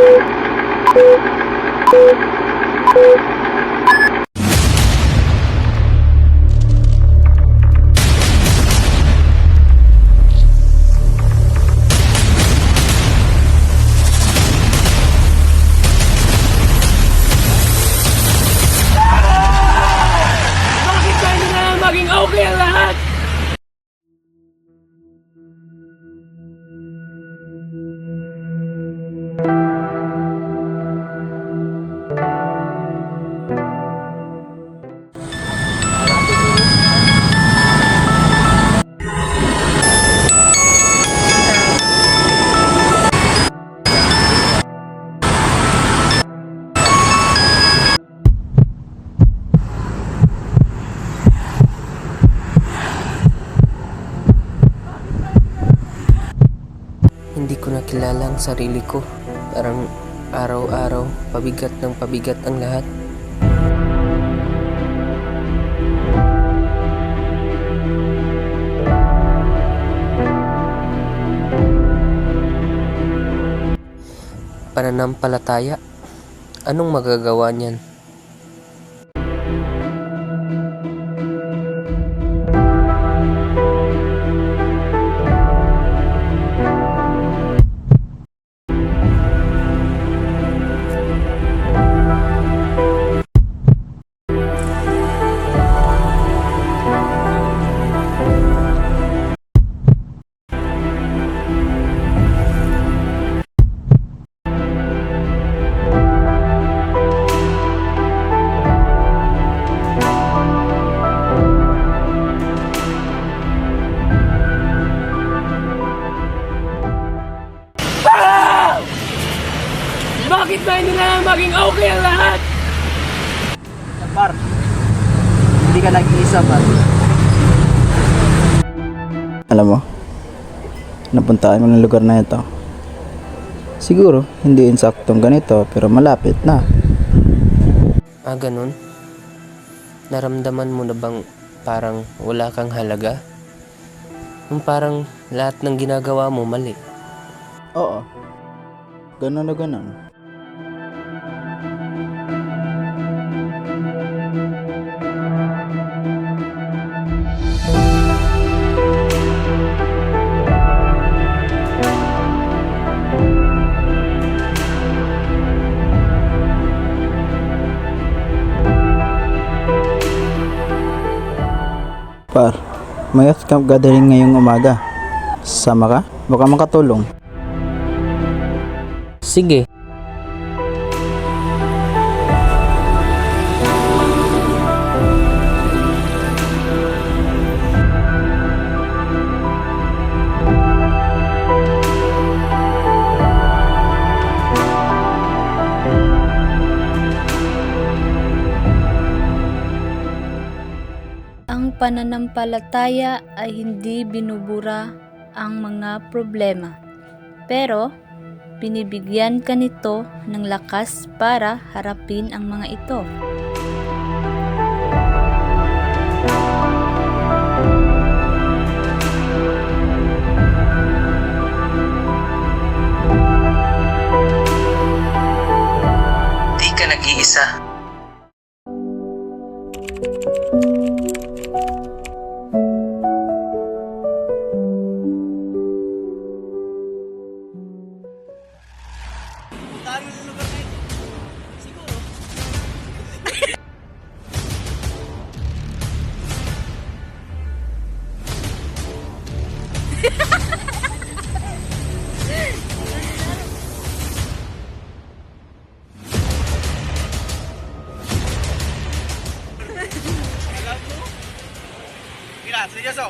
Bakit tayo na maging okay ang lahat? Hindi ko nakilala ang sarili ko. Parang araw-araw, pabigat ng pabigat ang lahat. Pananampalataya. Anong magagawa niyan? Bakit tayo na maging okay ang lahat? Par, hindi ka nag-iisa, par. Alam mo, napuntaan ko ng lugar na ito. Siguro, hindi insaktong ganito, pero malapit na. Ah, ganun? Naramdaman mo na bang parang wala kang halaga? Yung parang lahat ng ginagawa mo mali. Oo, ganun na ganun. Par, may youth camp gathering ngayong umaga. Sasama ka? Baka makatulong. Sige. Ang pananampalataya ay hindi binubura ang mga problema, pero binibigyan ka nito ng lakas para harapin ang mga ito. Di ka nag-iisa. Mira, seryoso.